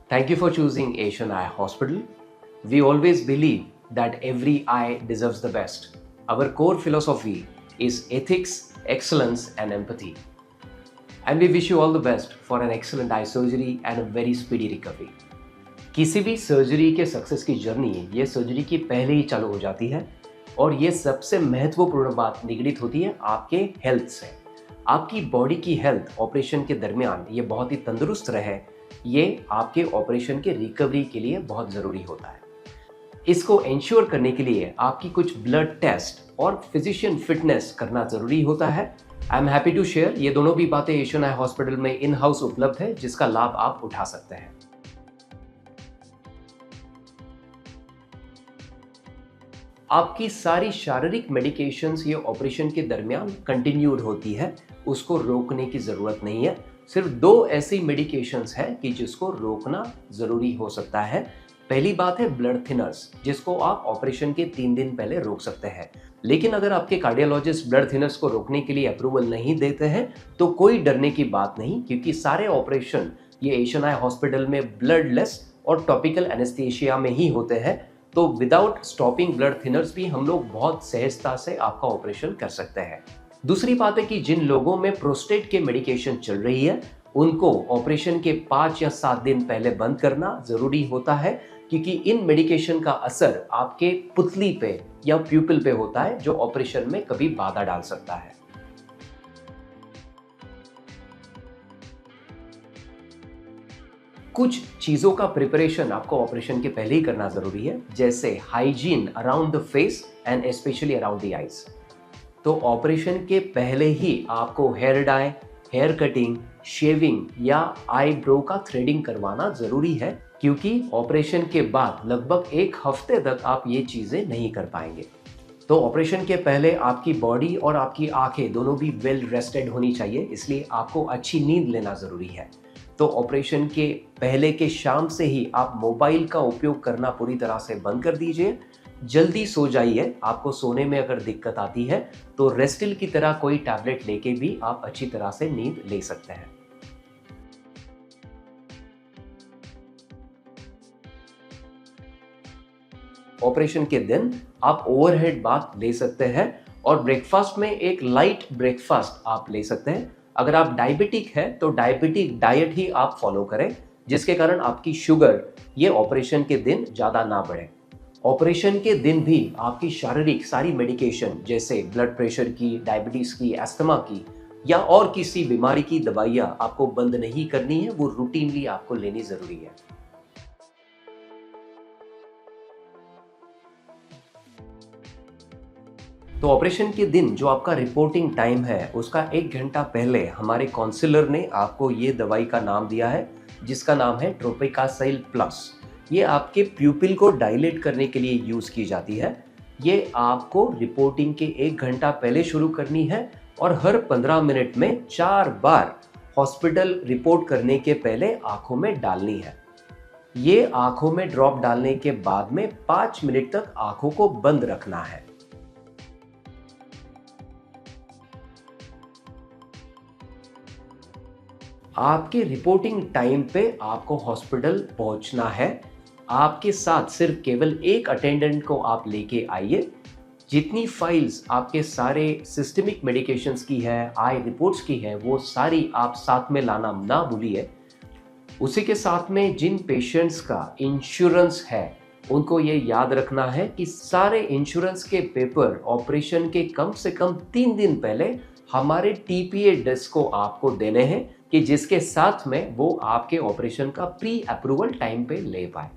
Thank you for choosing Asian Eye Hospital. We always believe that every eye deserves the best. Our core philosophy is ethics, excellence, and empathy. And we wish you all the best for an excellent eye surgery and a very speedy recovery. किसी भी surgery के success की journey ये surgery की पहले ही चालू हो जाती है और ये सबसे महत्वपूर्ण बात निगड़ित होती है आपके हेल्थ से। आपकी बॉडी की हेल्थ ऑपरेशन के दरमियान ये बहुत ही तंदुरुस्त रहे, ये आपके ऑपरेशन के रिकवरी के लिए बहुत ज़रूरी होता है। इसको इंश्योर करने के लिए आपकी कुछ ब्लड टेस्ट और फिजिशियन फिटनेस करना ज़रूरी होता है। I am happy to share ये दोनों भी बातें एशियन आई हॉस्पिटल में इन हाउस उपलब्ध है, जिसका लाभ आप उठा सकते हैं। आपकी सारी शारीरिक मेडिकेशंस ये ऑपरेशन के दरमियान कंटिन्यूड होती है, उसको रोकने की ज़रूरत नहीं है। सिर्फ दो ऐसी मेडिकेशंस है कि जिसको रोकना ज़रूरी हो सकता है। पहली बात है ब्लड थिनर्स, जिसको आप ऑपरेशन के 3 दिन पहले रोक सकते हैं। लेकिन अगर आपके कार्डियोलॉजिस्ट ब्लड थिनर्स को रोकने के लिए अप्रूवल नहीं देते हैं तो कोई डरने की बात नहीं, क्योंकि सारे ऑपरेशन ये एशियन आई हॉस्पिटल में ब्लडलेस और टॉपिकल एनेस्थीसिया में ही होते हैं। तो विदाउट स्टॉपिंग ब्लड थिनर्स भी हम लोग बहुत सहजता से आपका ऑपरेशन कर सकते हैं। दूसरी बात है कि जिन लोगों में प्रोस्टेट के मेडिकेशन चल रही है उनको ऑपरेशन के 5 या 7 दिन पहले बंद करना जरूरी होता है, क्योंकि इन मेडिकेशन का असर आपके पुतली पे या प्यूपिल पे होता है, जो ऑपरेशन में कभी बाधा डाल सकता है। कुछ चीजों का प्रिपरेशन आपको ऑपरेशन के पहले ही करना जरूरी है, जैसे hygiene around the face and specially around the eyes. तो ऑपरेशन के पहले ही आपको hair dye, hair cutting, shaving या आईब्रो का थ्रेडिंग करवाना जरूरी है, क्योंकि ऑपरेशन के बाद लगभग 1 हफ्ते तक आप ये चीजें नहीं कर पाएंगे। तो ऑपरेशन के पहले आपकी बॉडी और आपकी आंखें दोनों भी वेल रेस्टेड होनी चाहिए, इसलिए आपको अच्छी नींद लेना जरूरी है। तो ऑपरेशन के पहले के शाम से ही आप मोबाइल का उपयोग करना पूरी तरह से बंद कर दीजिए। जल्दी सो जाइए। आपको सोने में अगर दिक्कत आती है तो रेस्टिल की तरह कोई टैबलेट लेके भी आप अच्छी तरह से नींद ले सकते हैं। ऑपरेशन के दिन आप ओवरहेड बाथ ले सकते हैं और ब्रेकफास्ट में एक लाइट ब्रेकफास्ट आप ले सकते हैं। अगर आप डायबिटिक है तो डायबिटिक डाइट ही आप फॉलो करें, जिसके कारण आपकी शुगर ये ऑपरेशन के दिन ज़्यादा ना बढ़े। ऑपरेशन के दिन भी आपकी शारीरिक सारी मेडिकेशन जैसे ब्लड प्रेशर की, डायबिटीज की, अस्थमा की या और किसी बीमारी की दवाइयाँ आपको बंद नहीं करनी है, वो रूटीनली आपको लेनी जरूरी है। तो ऑपरेशन के दिन जो आपका रिपोर्टिंग टाइम है उसका 1 घंटा पहले हमारे काउंसलर ने आपको ये दवाई का नाम दिया है, जिसका नाम है ट्रोपिकासाइल प्लस। ये आपके प्यूपिल को डायलेट करने के लिए यूज की जाती है। ये आपको रिपोर्टिंग के 1 घंटा पहले शुरू करनी है और हर 15 मिनट में 4 बार हॉस्पिटल रिपोर्ट करने के पहले आंखों में डालनी है। ये आंखों में ड्रॉप डालने के बाद में 5 मिनट तक आंखों को बंद रखना है। आपके रिपोर्टिंग टाइम पे आपको हॉस्पिटल पहुंचना है। आपके साथ सिर्फ केवल एक अटेंडेंट को आप लेके आइए। जितनी फाइल्स आपके सारे सिस्टमिक मेडिकेशंस की है, आई रिपोर्ट्स की है, वो सारी आप साथ में लाना ना भूलिए। उसी के साथ में जिन पेशेंट्स का इंश्योरेंस है उनको ये याद रखना है कि सारे इंश्योरेंस के पेपर ऑपरेशन के कम से कम 3 दिन पहले हमारे टीपीए डेस्क को आपको देने हैं, कि जिसके साथ में वो आपके ऑपरेशन का प्री अप्रूवल टाइम पे ले पाए।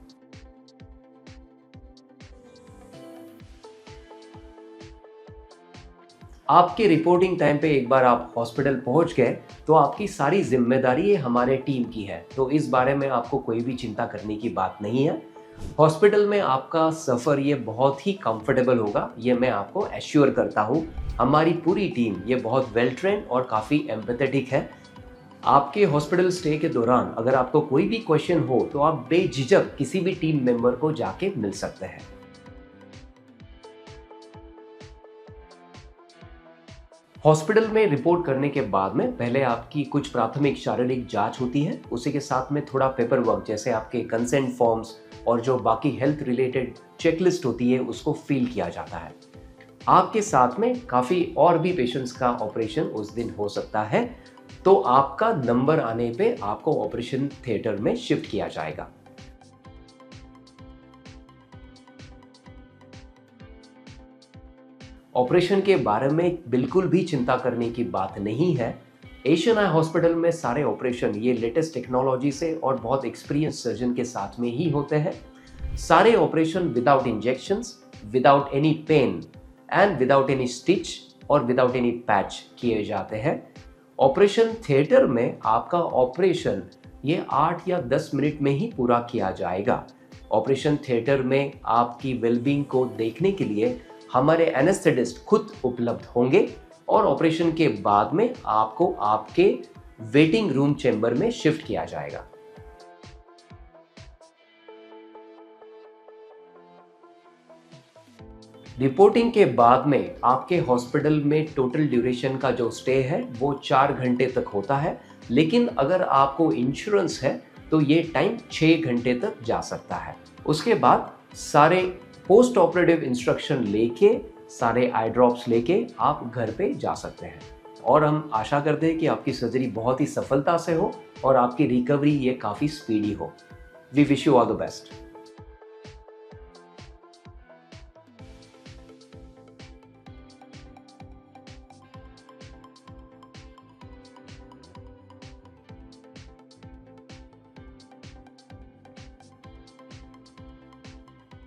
आपके रिपोर्टिंग टाइम पे एक बार आप हॉस्पिटल पहुंच गए तो आपकी सारी जिम्मेदारी ये हमारे टीम की है, तो इस बारे में आपको कोई भी चिंता करने की बात नहीं है। हॉस्पिटल में आपका सफ़र ये बहुत ही कंफर्टेबल होगा, ये मैं आपको एश्योर करता हूँ। हमारी पूरी टीम ये बहुत वेल ट्रेन और काफ़ी एम्पैथेटिक है। आपके हॉस्पिटल स्टे के दौरान अगर आपको कोई भी क्वेश्चन हो तो आप बेझिझक किसी भी टीम मेंबर को जाके मिल सकते हैं। हॉस्पिटल में रिपोर्ट करने के बाद में पहले आपकी कुछ प्राथमिक शारीरिक जांच होती है, उसी के साथ में थोड़ा पेपर वर्क जैसे आपके कंसेंट फॉर्म्स और जो बाकी हेल्थ रिलेटेड चेकलिस्ट होती है उसको फिल किया जाता है। आपके साथ में काफ़ी और भी पेशेंट्स का ऑपरेशन उस दिन हो सकता है, तो आपका नंबर आने पे आपको ऑपरेशन थिएटर में शिफ्ट किया जाएगा। ऑपरेशन के बारे में बिल्कुल भी चिंता करने की बात नहीं है। एशियन आई हॉस्पिटल में सारे ऑपरेशन ये लेटेस्ट टेक्नोलॉजी से और बहुत एक्सपीरियंस सर्जन के साथ में ही होते हैं। सारे operation without injections, without any pain and without any stitch और विदाउट एनी पैच किए जाते हैं। ऑपरेशन थिएटर में आपका ऑपरेशन ये 8 या 10 मिनट में ही पूरा किया जाएगा। ऑपरेशन थिएटर में आपकी वेलबींग को देखने के लिए हमारे एनेस्थेटिस्ट खुद उपलब्ध होंगे और ऑपरेशन के बाद में आपको आपके वेटिंग रूम चेंबर में शिफ्ट किया जाएगा। रिपोर्टिंग के बाद में आपके हॉस्पिटल में टोटल ड्यूरेशन का जो स्टे है वो 4 घंटे तक होता है, लेकिन अगर आपको इंश्योरेंस है तो ये टाइम 6 घंटे तक जा सकता है। उसके बाद सारे पोस्ट ऑपरेटिव इंस्ट्रक्शन लेके, सारे आई ड्रॉप्स लेके आप घर पे जा सकते हैं और हम आशा करते हैं कि आपकी सर्जरी बहुत ही सफलता से हो और आपकी रिकवरी ये काफ़ी स्पीडी हो। We wish you all the best.